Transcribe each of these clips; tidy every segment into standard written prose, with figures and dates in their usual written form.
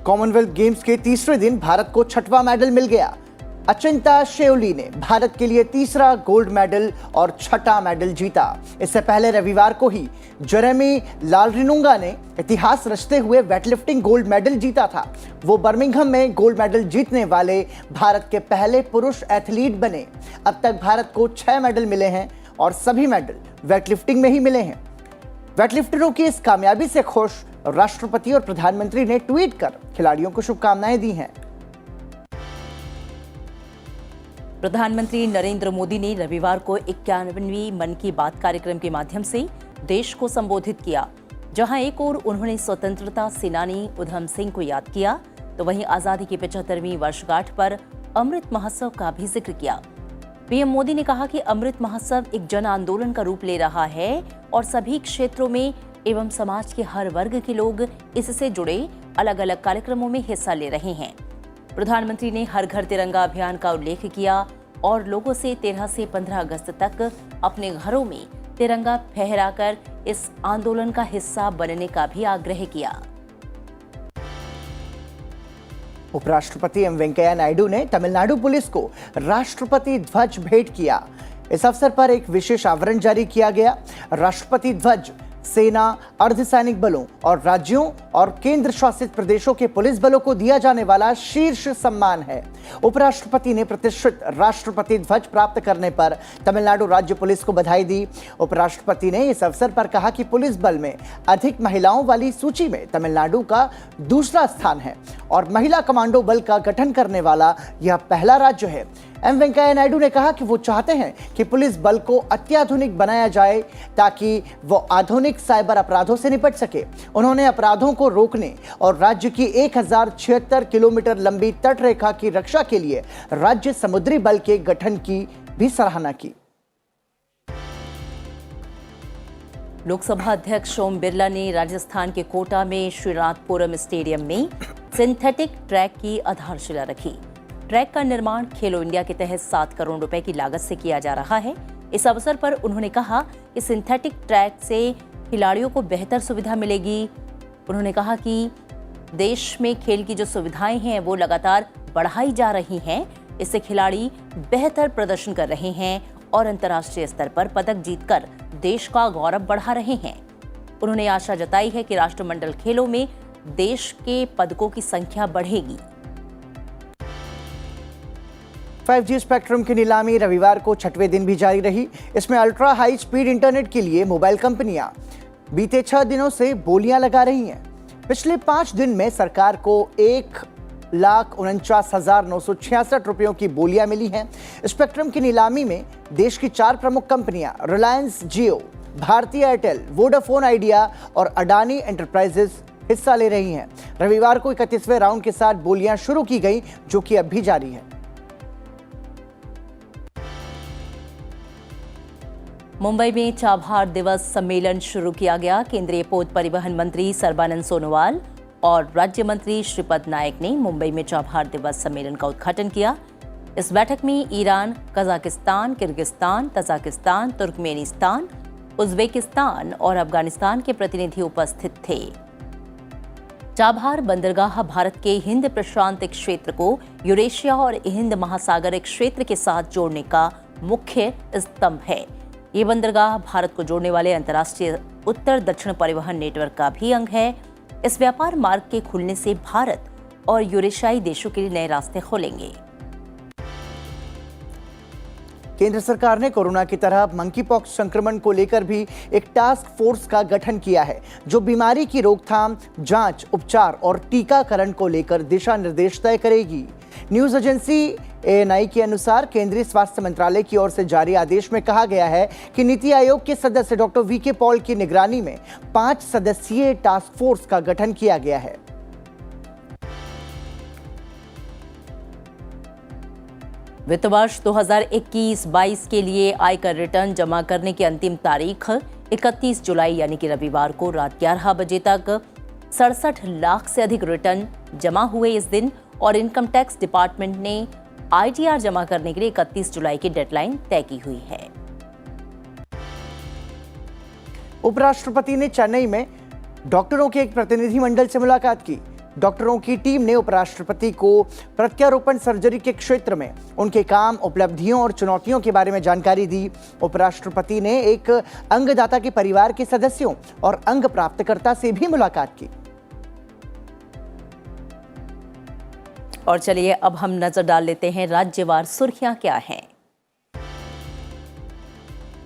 Commonwealth games के तीसरे दिन भारत को छठवां मेडल मिल गया। अचिंता शेओली ने भारत के लिए तीसरा गोल्ड मेडल और छठा मेडल जीता। इससे पहले रविवार को ही जेरेमी लालरिनुंगा ने इतिहास रचते हुए वेटलिफ्टिंग गोल्ड मेडल जीता था। वो बर्मिंघम में गोल्ड मेडल जीतने वाले भारत के पहले पुरुष एथलीट बने। अब तक भारत को 6 मेडल मिले हैं और सभी मेडल वेटलिफ्टिंग में ही मिले हैं। वेटलिफ्टरों की इस कामयाबी से खुश राष्ट्रपति और प्रधानमंत्री ने ट्वीट कर खिलाड़ियों को शुभकामनाएं दी हैं। प्रधानमंत्री नरेंद्र मोदी ने रविवार को 51वीं मन की बात कार्यक्रम के माध्यम से देश को संबोधित किया। जहां एक ओर उन्होंने स्वतंत्रता सेनानी उधम सिंह को याद किया, तो वहीं आजादी की 75वीं वर्षगांठ पर अमृत महोत्सव का भी जिक्र किया। पीएम मोदी ने कहा कि अमृत महोत्सव एक जन आंदोलन का रूप ले रहा है और सभी क्षेत्रों में एवं समाज के हर वर्ग के लोग इससे जुड़े अलग अलग कार्यक्रमों में हिस्सा ले रहे हैं। प्रधानमंत्री ने हर घर तिरंगा अभियान का उल्लेख किया और लोगों से 13 से 15 अगस्त तक अपने घरों में तिरंगा फहराकर इस आंदोलन का हिस्सा बनने का भी आग्रह किया। उपराष्ट्रपति एम वेंकैया नायडू ने तमिलनाडु पुलिस को राष्ट्रपति ध्वज भेंट किया। इस अवसर पर एक विशेष आवरण जारी किया गया। राष्ट्रपति ध्वज सेना, अर्धसैनिक बलों और राज्यों और केंद्र शासित प्रदेशों के पुलिस बलों को दिया जाने वाला शीर्ष सम्मान है। उपराष्ट्रपति ने प्रतिष्ठित राष्ट्रपति ध्वज प्राप्त करने पर तमिलनाडु राज्य पुलिस को बधाई दी। उपराष्ट्रपति ने इस अवसर पर कहा कि पुलिस बल में अधिक महिलाओं वाली सूची में तमिलनाडु का दूसरा स्थान है और महिला कमांडो बल का गठन करने वाला यह पहला राज्य है। एम वेंकैया नायडू ने कहा कि वो चाहते हैं कि पुलिस बल को अत्याधुनिक बनाया जाए ताकि वो आधुनिक साइबर अपराधों से निपट सके। उन्होंने अपराधों को रोकने और राज्य की 1076 किलोमीटर लंबी तट रेखा की रक्षा के लिए राज्य समुद्री बल के गठन की भी सराहना की। लोकसभा अध्यक्ष ओम बिरला ने राजस्थान के कोटा में श्रीनाथपुरम स्टेडियम में सिंथेटिक ट्रैक की आधारशिला रखी। ट्रैक का निर्माण खेलो इंडिया के तहत 7 करोड़ रुपए की लागत से किया जा रहा है। इस अवसर पर उन्होंने कहा कि सिंथेटिक ट्रैक से खिलाड़ियों को बेहतर सुविधा मिलेगी। उन्होंने कहा कि देश में खेल की जो सुविधाएं हैं वो लगातार बढ़ाई जा रही हैं। इससे खिलाड़ी बेहतर प्रदर्शन कर रहे हैं और अंतर्राष्ट्रीय स्तर पर पदक जीतकर देश का गौरव बढ़ा रहे हैं। उन्होंने आशा जताई है कि राष्ट्रमंडल खेलों में देश के पदकों की संख्या बढ़ेगी। 5G स्पेक्ट्रम की नीलामी रविवार को 6वें दिन भी जारी रही। इसमें अल्ट्रा हाई स्पीड इंटरनेट के लिए मोबाइल कंपनियां बीते 6 दिनों से बोलियां लगा रही हैं। पिछले 5 दिन में सरकार को 1,49,966 रुपयों की बोलियां मिली हैं। स्पेक्ट्रम की नीलामी में देश की 4 प्रमुख कंपनियां रिलायंस जियो, भारती एयरटेल, वोडाफोन आइडिया और अडानी एंटरप्राइजेस हिस्सा ले रही हैं। रविवार को 31वें राउंड के साथ बोलियां शुरू की गई, जो कि अब भी जारी है। मुंबई में चाबहार दिवस सम्मेलन शुरू किया गया। केंद्रीय पोत परिवहन मंत्री सर्बानंद सोनोवाल और राज्य मंत्री श्रीपद नायक ने मुंबई में चाबहार दिवस सम्मेलन का उद्घाटन किया। इस बैठक में Iran, Kazakhstan, Kyrgyzstan, Tajikistan, Turkmenistan, Uzbekistan और अफगानिस्तान के प्रतिनिधि उपस्थित थे। चाबहार बंदरगाह भारत के हिंद प्रशांत क्षेत्र को यूरेशिया और हिंद महासागर क्षेत्र के साथ जोड़ने का मुख्य स्तंभ है। ये बंदरगाह भारत को जोड़ने वाले अंतर्राष्ट्रीय उत्तर दक्षिण परिवहन नेटवर्क का भी अंग है। इस व्यापार मार्ग के खुलने से भारत और यूरेशियाई देशों के लिए नए रास्ते खुलेंगे। केंद्र सरकार ने कोरोना की तरह मंकीपॉक्स संक्रमण को लेकर भी एक टास्क फोर्स का गठन किया है, जो बीमारी की रोकथाम, जांच, उपचार और टीकाकरण को लेकर दिशा निर्देश तय करेगी। न्यूज एजेंसी ANI के अनुसार केंद्रीय स्वास्थ्य मंत्रालय की ओर से जारी आदेश में कहा गया है कि नीति आयोग के सदस्य डॉक्टर VK पॉल की निगरानी में 5 सदस्यीय टास्क फोर्स का गठन किया गया है। वित्त वर्ष 2021-22 के लिए आयकर रिटर्न जमा करने की अंतिम तारीख 31 जुलाई यानी कि रविवार को रात 11 बजे तक 67 लाख से अधिक रिटर्न जमा हुए इस दिन और इनकम टैक्स डिपार्टमेंट ने ITR जमा करने के लिए 31 जुलाई की डेडलाइन तय की हुई है। उपराष्ट्रपति ने चेन्नई में डॉक्टरों के एक प्रतिनिधिमंडल से मुलाकात की। डॉक्टरों की टीम ने उपराष्ट्रपति को प्रत्यारोपण सर्जरी के क्षेत्र में उनके काम, उपलब्धियों और चुनौतियों के बारे में जानकारी दी। उपराष्ट्रपति ने एक अंगदाता के परिवार के सदस्यों और अंग प्राप्तकर्ता से भी मुलाकात की। और चलिए अब हम नजर डाल लेते हैं राज्यवार सुर्खियां क्या हैं।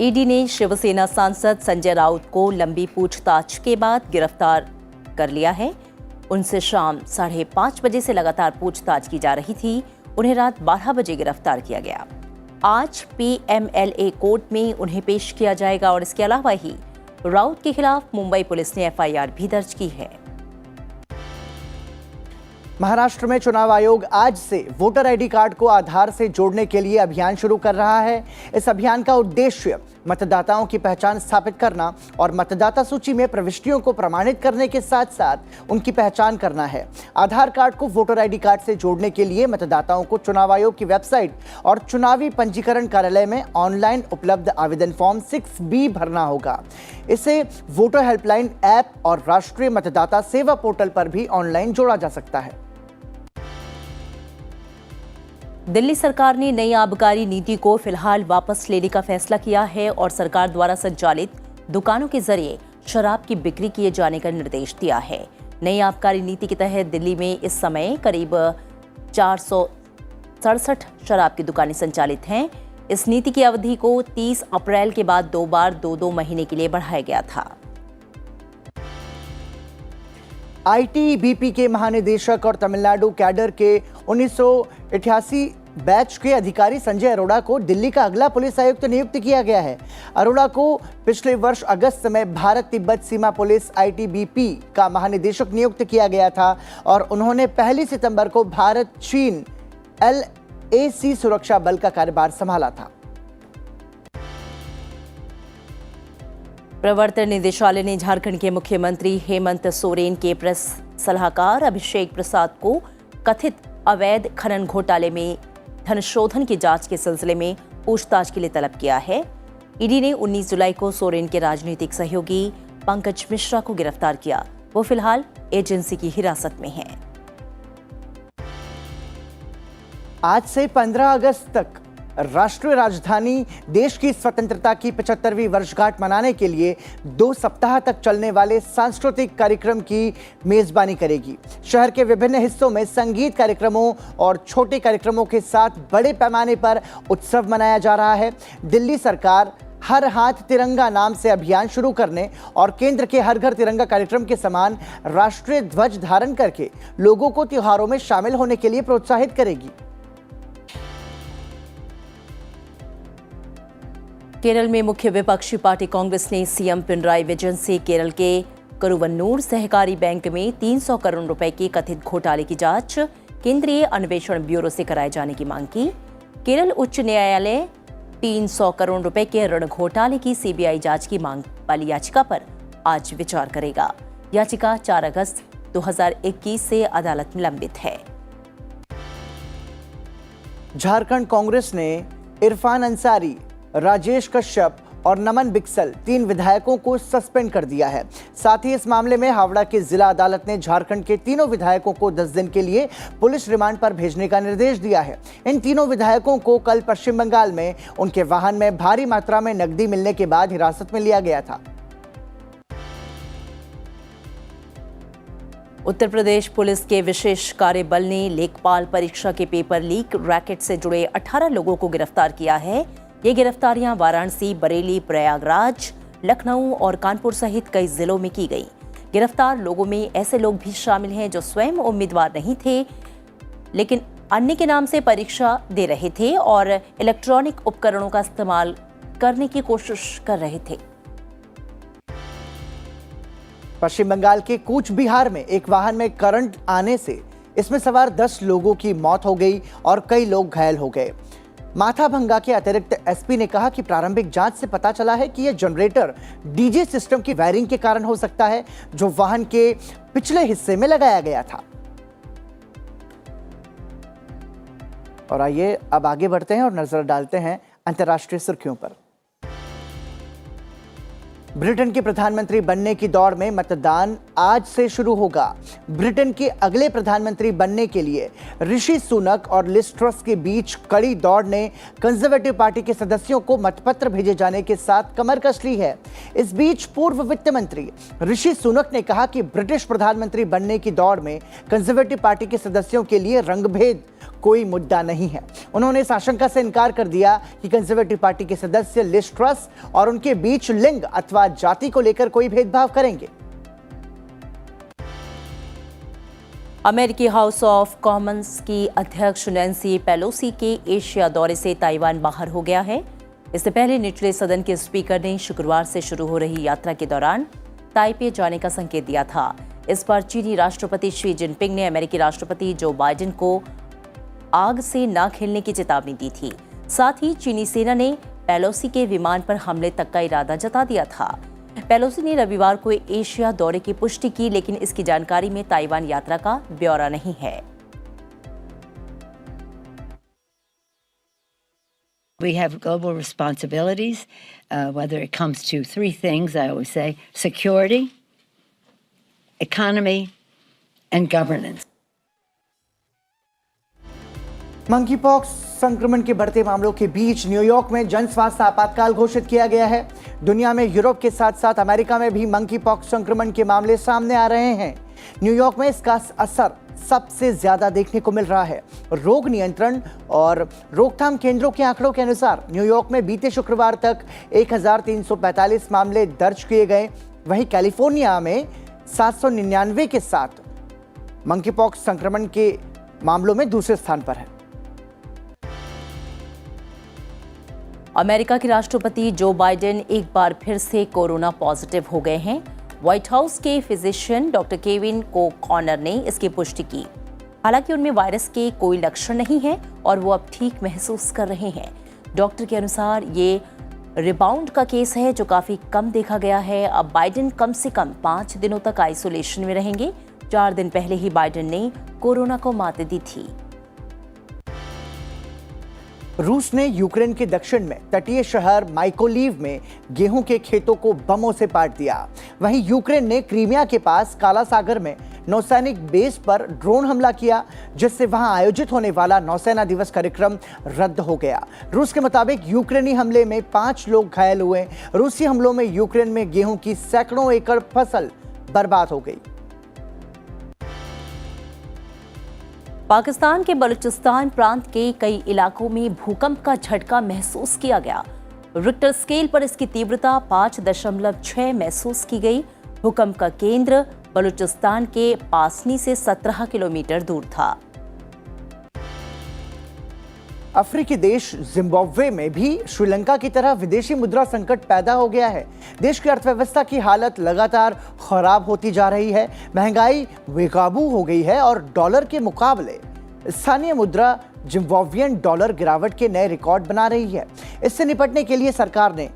ईडी ने शिवसेना सांसद संजय राउत को लंबी पूछताछ के बाद गिरफ्तार कर लिया है। उनसे शाम 5:30 बजे से लगातार पूछताछ की जा रही थी। उन्हें रात 12 बजे गिरफ्तार किया गया। आज PMLA कोर्ट में उन्हें पेश किया जाएगा और इसके अलावा ही राउत के खिलाफ मुंबई पुलिस ने FIR भी दर्ज की है। महाराष्ट्र में चुनाव आयोग आज से वोटर आईडी कार्ड को आधार से जोड़ने के लिए अभियान शुरू कर रहा है। इस अभियान का उद्देश्य मतदाताओं की पहचान स्थापित करना और मतदाता सूची में प्रविष्टियों को प्रमाणित करने के साथ साथ उनकी पहचान करना है। आधार कार्ड को वोटर आईडी कार्ड से जोड़ने के लिए मतदाताओं को चुनाव आयोग की वेबसाइट और चुनावी पंजीकरण कार्यालय में ऑनलाइन उपलब्ध आवेदन फॉर्म 6B भरना होगा। इसे वोटर हेल्पलाइन ऐप और राष्ट्रीय मतदाता सेवा पोर्टल पर भी ऑनलाइन जोड़ा जा सकता है। दिल्ली सरकार ने नई आबकारी नीति को फिलहाल वापस लेने का फैसला किया है और सरकार द्वारा संचालित दुकानों के जरिए शराब की बिक्री किए जाने का निर्देश दिया है। नई आबकारी नीति के तहत दिल्ली में इस समय करीब 467 शराब की दुकानें संचालित हैं। इस नीति की अवधि को 30 अप्रैल के बाद 2 बार 2-2 महीने के लिए बढ़ाया गया था। ITBP के महानिदेशक और तमिलनाडु कैडर के 1988 बैच के अधिकारी संजय अरोड़ा को दिल्ली का अगला पुलिस आयुक्त नियुक्त किया गया है। अरोड़ा को पिछले वर्ष अगस्त में भारत तिब्बत सीमा पुलिस ITBP का महानिदेशक नियुक्त किया गया था और उन्होंने 1 सितंबर को भारत चीन LAC सुरक्षा बल का कार्यभार संभाला था। प्रवर्तन निदेशालय ने झारखंड के मुख्यमंत्री हेमंत सोरेन के प्रेस सलाहकार अभिषेक प्रसाद को कथित अवैध खनन घोटाले में धन शोधन की जांच के सिलसिले में पूछताछ के लिए तलब किया है। ईडी ने 19 जुलाई को सोरेन के राजनीतिक सहयोगी पंकज मिश्रा को गिरफ्तार किया। वो फिलहाल एजेंसी की हिरासत में हैं। आज से 15 अगस्त तक राष्ट्रीय राजधानी देश की स्वतंत्रता की 75वीं वर्षगांठ मनाने के लिए 2 सप्ताह तक चलने वाले सांस्कृतिक कार्यक्रम की मेजबानी करेगी। शहर के विभिन्न हिस्सों में संगीत कार्यक्रमों और छोटे कार्यक्रमों के साथ बड़े पैमाने पर उत्सव मनाया जा रहा है। दिल्ली सरकार हर हाथ तिरंगा नाम से अभियान शुरू करने और केंद्र के हर घर तिरंगा कार्यक्रम के समान राष्ट्रीय ध्वज धारण करके लोगों को त्योहारों में शामिल होने के लिए प्रोत्साहित करेगी। केरल में मुख्य विपक्षी पार्टी कांग्रेस ने सीएम पिनराई विजयन से केरल के करुवन्नूर सहकारी बैंक में 300 करोड़ रुपए के कथित घोटाले की जांच केंद्रीय अन्वेषण ब्यूरो से कराए जाने की मांग की। केरल उच्च न्यायालय 300 करोड़ रुपए के ऋण घोटाले की CBI जांच की मांग वाली याचिका पर आज विचार करेगा। याचिका 4 अगस्त 2021 से अदालत में लंबित है। झारखंड कांग्रेस ने इरफान अंसारी, राजेश कश्यप और नमन बिक्सल 3 विधायकों को सस्पेंड कर दिया है। साथ ही इस मामले में हावड़ा की जिला अदालत ने झारखंड के तीनों विधायकों को 10 दिन के लिए पुलिस रिमांड पर भेजने का निर्देश दिया है। इन तीनों विधायकों को कल पश्चिम बंगाल में उनके वाहन में भारी मात्रा में नकदी मिलने के बाद हिरासत में लिया गया था। उत्तर प्रदेश पुलिस के विशेष कार्य बल ने लेखपाल परीक्षा के पेपर लीक रैकेट से जुड़े 18 लोगों को गिरफ्तार किया है। ये गिरफ्तारियां वाराणसी, बरेली, प्रयागराज, लखनऊ और कानपुर सहित कई जिलों में की गई। गिरफ्तार लोगों में ऐसे लोग भी शामिल हैं जो स्वयं उम्मीदवार नहीं थे लेकिन अन्य के नाम से परीक्षा दे रहे थे और इलेक्ट्रॉनिक उपकरणों का इस्तेमाल करने की कोशिश कर रहे थे। पश्चिम बंगाल के कूच बिहार में एक वाहन में करंट आने से इसमें सवार 10 लोगों की मौत हो गई और कई लोग घायल हो गए। माथाभंगा के अतिरिक्त एसपी ने कहा कि प्रारंभिक जांच से पता चला है कि यह जनरेटर डीजे सिस्टम की वायरिंग के कारण हो सकता है जो वाहन के पिछले हिस्से में लगाया गया था। और आइए अब आगे बढ़ते हैं और नजर डालते हैं अंतर्राष्ट्रीय सुर्खियों पर। ब्रिटेन के प्रधानमंत्री बनने की दौड़ में मतदान आज से शुरू होगा। ब्रिटेन के अगले प्रधानमंत्री बनने के लिए ऋषि सुनक और लिज ट्रस के बीच कड़ी दौड़ ने कंजर्वेटिव पार्टी के सदस्यों को मतपत्र भेजे जाने के साथ कमर कस ली है। इस बीच पूर्व वित्त मंत्री ऋषि सुनक ने कहा कि ब्रिटिश प्रधानमंत्री बनने की दौड़ में कंजर्वेटिव पार्टी के सदस्यों के लिए रंगभेद कोई मुद्दा नहीं है। उन्होंने इस आशंका से इनकार कर दिया कि कंजर्वेटिव पार्टी के सदस्य लिज ट्रस और उनके बीच लिंग अथवा जाति को लेकर कोई भेदभाव करेंगे। अमेरिकी हाउस ऑफ कॉमन्स की अध्यक्ष नैन्सी पेलोसी के एशिया दौरे से ताइवान बाहर हो गया है। इससे पहले निचले सदन के स्पीकर ने शुक्रवार से शुरू हो रही यात्रा के दौरान ताइपे जाने का संकेत दिया था। इस पर चीनी राष्ट्रपति शी जिनपिंग ने अमेरिकी राष्ट्रपति जो बाइडेन को आग से न खेलने की चेतावनी दी थी। साथ ही चीनी सेना ने पेलोसी के विमान पर हमले तक का इरादा जता दिया था। पेलोसी ने रविवार को एशिया दौरे की पुष्टि की, लेकिन इसकी जानकारी में ताइवान यात्रा का ब्यौरा नहीं है। We have global responsibilities, whether it comes to three things, I always say: security, economy, and governance. Monkey pox संक्रमण के बढ़ते मामलों के बीच न्यूयॉर्क में जन स्वास्थ्य आपातकाल घोषित किया गया है। दुनिया में यूरोप के साथ साथ अमेरिका में भी मंकी पॉक्स संक्रमण के मामले सामने आ रहे हैं। न्यूयॉर्क में इसका असर सबसे ज्यादा देखने को मिल रहा है। रोग नियंत्रण और रोकथाम केंद्रों के आंकड़ों के अनुसार न्यूयॉर्क में बीते शुक्रवार तक 1345 मामले दर्ज किए गए। वहीं कैलिफोर्निया में 799 के साथ मंकी पॉक्स संक्रमण के मामलों में दूसरे स्थान पर है। अमेरिका के राष्ट्रपति जो बाइडेन एक बार फिर से कोरोना पॉजिटिव हो गए हैं। व्हाइट हाउस के फिजिशियन डॉक्टर केविन कॉनर ने इसकी पुष्टि की। हालांकि उनमें वायरस के कोई लक्षण नहीं है और वो अब ठीक महसूस कर रहे हैं। डॉक्टर के अनुसार ये रिबाउंड का केस है जो काफी कम देखा गया है। अब बाइडेन कम से कम 5 दिनों तक आइसोलेशन में रहेंगे। 4 दिन पहले ही बाइडेन ने कोरोना को मात दी थी। रूस ने यूक्रेन के दक्षिण में तटीय शहर माइकोलीव में गेहूं के खेतों को बमों से पाट दिया। वहीं यूक्रेन ने क्रीमिया के पास काला सागर में नौसैनिक बेस पर ड्रोन हमला किया, जिससे वहां आयोजित होने वाला नौसेना दिवस कार्यक्रम रद्द हो गया। रूस के मुताबिक यूक्रेनी हमले में 5 लोग घायल हुए। रूसी हमलों में यूक्रेन में गेहूं की सैकड़ों एकड़ फसल बर्बाद हो गई। पाकिस्तान के बलूचिस्तान प्रांत के कई इलाकों में भूकंप का झटका महसूस किया गया। रिक्टर स्केल पर इसकी तीव्रता 5.6 महसूस की गई। भूकंप का केंद्र बलूचिस्तान के पासनी से 17 किलोमीटर दूर था। अफ्रीकी देश जिम्बाब्वे में भी श्रीलंका की तरह विदेशी मुद्रा संकट पैदा हो गया है। देश की अर्थव्यवस्था की हालत लगातार खराब होती जा रही है। महंगाई बेकाबू हो गई है और डॉलर के मुकाबले स्थानीय मुद्रा जिम्बाब्वियन डॉलर गिरावट के नए रिकॉर्ड बना रही है। इससे निपटने के लिए सरकार ने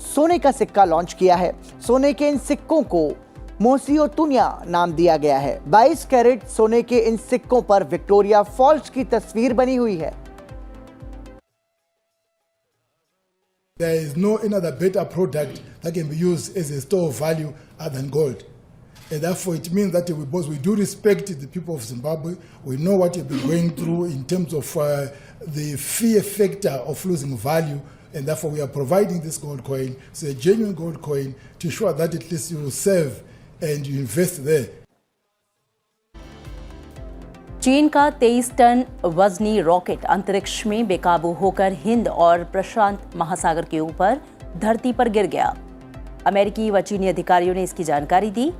सोने का सिक्का लॉन्च किया है। सोने के इन सिक्कों को मोसियोतुनिया नाम दिया गया है। 22 कैरेट सोने के इन सिक्कों पर विक्टोरिया फॉल्स की तस्वीर बनी हुई है। There is no another better product that can be used as a store of value other than gold. And therefore it means that we do respect the people of Zimbabwe. We know what you've been going through in terms of the fear factor of losing value. And therefore we are providing this gold coin. It's a genuine gold coin to ensure that at least you will save and you invest there. चीन का 23 ton वजनी rocket अंतरिक्ष में बेकाबू होकर हिंद और प्रशांत महासागर के ऊपर धरती पर गिर गया। अमेरिकी व चीनी अधिकारियों ने इसकी जानकारी दी।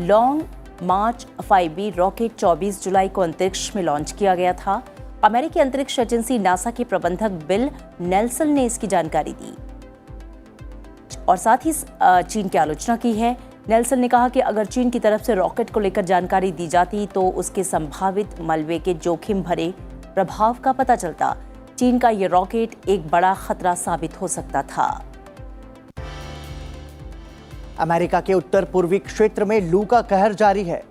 लॉन्ग मार्च 5B रॉकेट 24 जुलाई को अंतरिक्ष में लॉन्च किया गया था। अमेरिकी अंतरिक्ष एजेंसी नासा के प्रबंधक बिल नेल्सन ने इसकी जानकारी दी और साथ ही चीन की आलोचना की है। नेल्सन ने कहा कि अगर चीन की तरफ से रॉकेट को लेकर जानकारी दी जाती तो उसके संभावित मलबे के जोखिम भरे प्रभाव का पता चलता। चीन का ये रॉकेट एक बड़ा खतरा साबित हो सकता था। अमेरिका के उत्तर पूर्वी क्षेत्र में लू का कहर जारी है।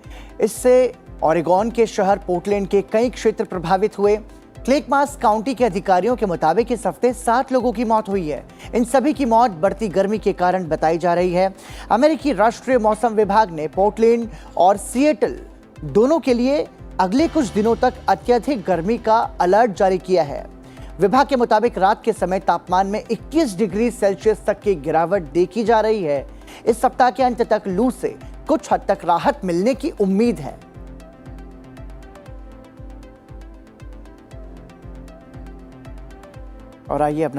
इससे ओरेगोन के शहर पोर्टलैंड के कई क्षेत्र प्रभावित हुए। क्लेकमास काउंटी के अधिकारियों के मुताबिक इस हफ्ते 7 लोगों की मौत हुई है। इन सभी की मौत बढ़ती गर्मी के कारण बताई जा रही है। अमेरिकी राष्ट्रीय मौसम विभाग ने पोर्टलैंड और सिएटल दोनों के लिए अगले कुछ दिनों तक अत्यधिक गर्मी का अलर्ट जारी किया है। विभाग के मुताबिक रात के समय तापमान में 21 डिग्री सेल्सियस तक की गिरावट देखी जा रही है। इस सप्ताह के अंत तक लू से कुछ हद तक राहत मिलने की उम्मीद है। और आइए अपना